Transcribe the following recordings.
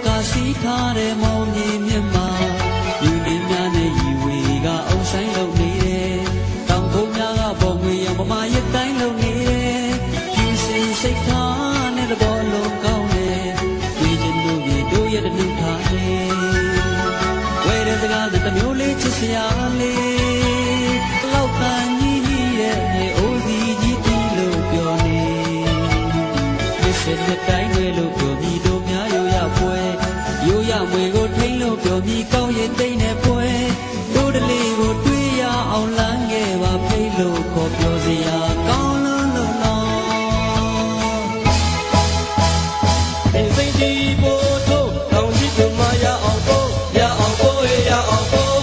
ကာစီထားတဲ့မောင်မြေမြတ်မှာယူနေများနဲ့ရီဝေကအုံဆိုင်လုံးနေတယ်တောင်ကုန်များကပုံငွေရံပမာရတိုင်းလုံးနေတယ်ယူစင်စိတ်ထားနဲ့တဘောလုံးကောင်းတယ်တွေ့ချင်လို့မြေတို့ရဲ့တနုထားတယ်ဝဲတဲ့စကားတမျိုးလေးချစ်စရာလေးလောက်တန်ကြီးရဲ့အိုးစီကြီးတီးလို့ပြောနေစစ်တိုင်းတွေလို့ပြောပြီးတို့များရိုးရပွဲရိုးရမွေကိုထိန်လို့ပြောပြီးကောင်းရင်တိတ်နဲ့ပွဲတို့တလေးကိုတွေ့ရအောင်လမ်းခဲ့ပါဖိတ်လို့ခေါ်ပြောစရာကောင်းလို့လို့နော်ဒီစိတ်ဒီပို့ထုတ်တောင်းကြည့်တို့မရအောင်ပို့ရအောင်ပို့ရအောင်ပို့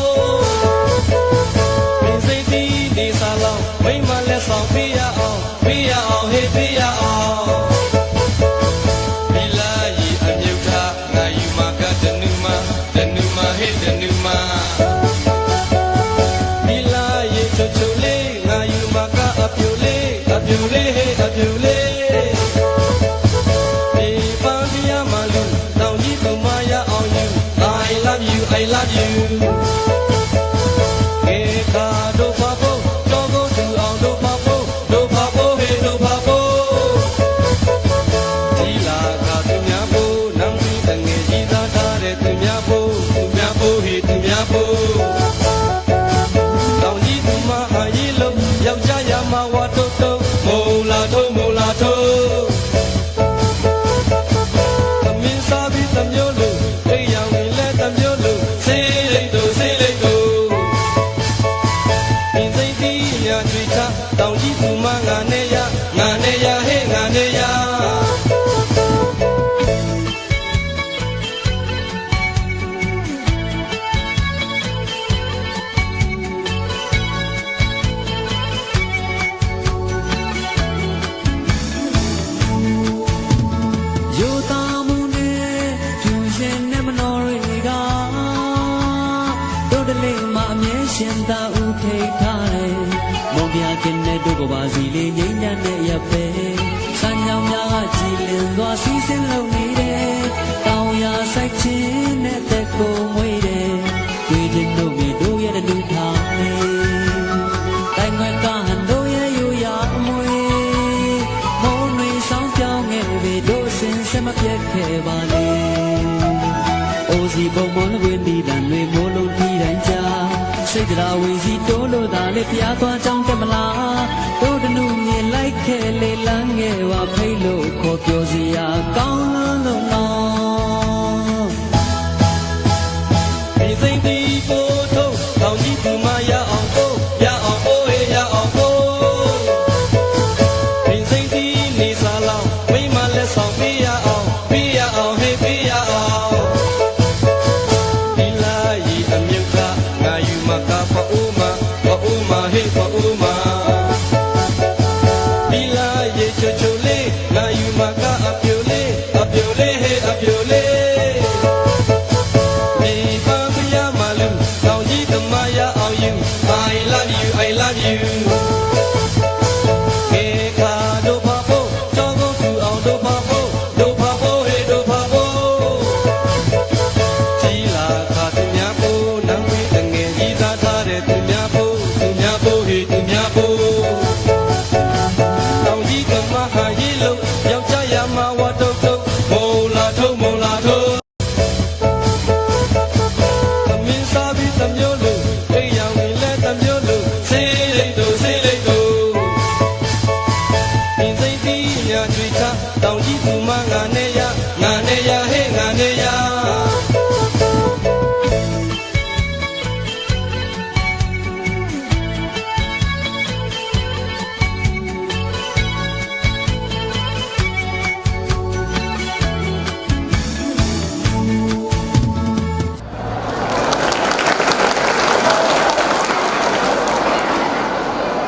ဒီစိတ်ဒီနေစားလောက်မိမလက်ဆောင်ပေးရအောင်ဟေးပေးရအောင်I love you. Hey, do papo, do go to on do papo, hey do papo. Tila ka tumyapo, nam pi tange jita tare tumyapo, hey tumyapo. Tao ji tuma ayi lo, yau cha ya ma wa to to, mola to. Tamin sabi tamyolo, hey yang le tamyolo. Tao ji tu ma ngane ya he ngane ya Yo ta mu ne tu shin ne mano ri ga do de le ma amye shin ta u thai tha deမောင်ပြခင်တဲ့တို့ကပါစီလေးငိမ့်ညံ့တဲ့ရပ်ပဲစံကြောင်များကကြည်လင်သွားစီးစင်းလုံနေတယ်တောင်ရဆိုင်ချင်းနဲ့တက်ကိုမွေးတယ်တွေ့ချင်တို့မြေတို့ရဲ့လူထားတယ်တိုင်းွယ်ကဟန်တို့ရဲ့ရိုးရာအမွေမောင်တွေဆောင်ပြောင်းခဲ့ပြီတို့စင်စမပြတ်ခဲ့ပါလေအိုစီပုံမောင်းဝင်ဒီတန်တွေမိုးလုံးတီးတိုင်းကြစိတ်ကြဝေစီတိုးလို့သာလေဖျားသွားကြောင်းတက်မလားတို့တနုမြင်လိုက်ခဲ့လေလန်းငယ်ပါဖိတ်လို့ခေါ်ပြောစရာကောင်းလို့နော်ဒီစိတ်ဒီပို့ထုတ်တောင်းကြည့်သူမရအောင်ပို့ရအောင်ပို့ဒီစိတ်ဒီနေစားလောက်မိမလက်ဆောင်ပေးရအောင်ဟေးပေးရအောင်ဒီလာရီအမြုပ်ကငါယူမကဖအိုးမဟေးဖအိုးမဒီလာရီချိုလေးငါယူမကအပြိုလေးဟေးအပြိုလေးဒီပန်းပြရမလို့တောင်ကြီးကမရအောင်ယူ I love you ဟေးခါdo papo do go to on do papoဟေးdo papo ကြီးလာခါသူများပို့နမ်းပြီးတငယ်ကြီးသားထားတဲ့သူများပို့ဟေးသူများပို့တောင်ကြီးကမဟာရေးလို့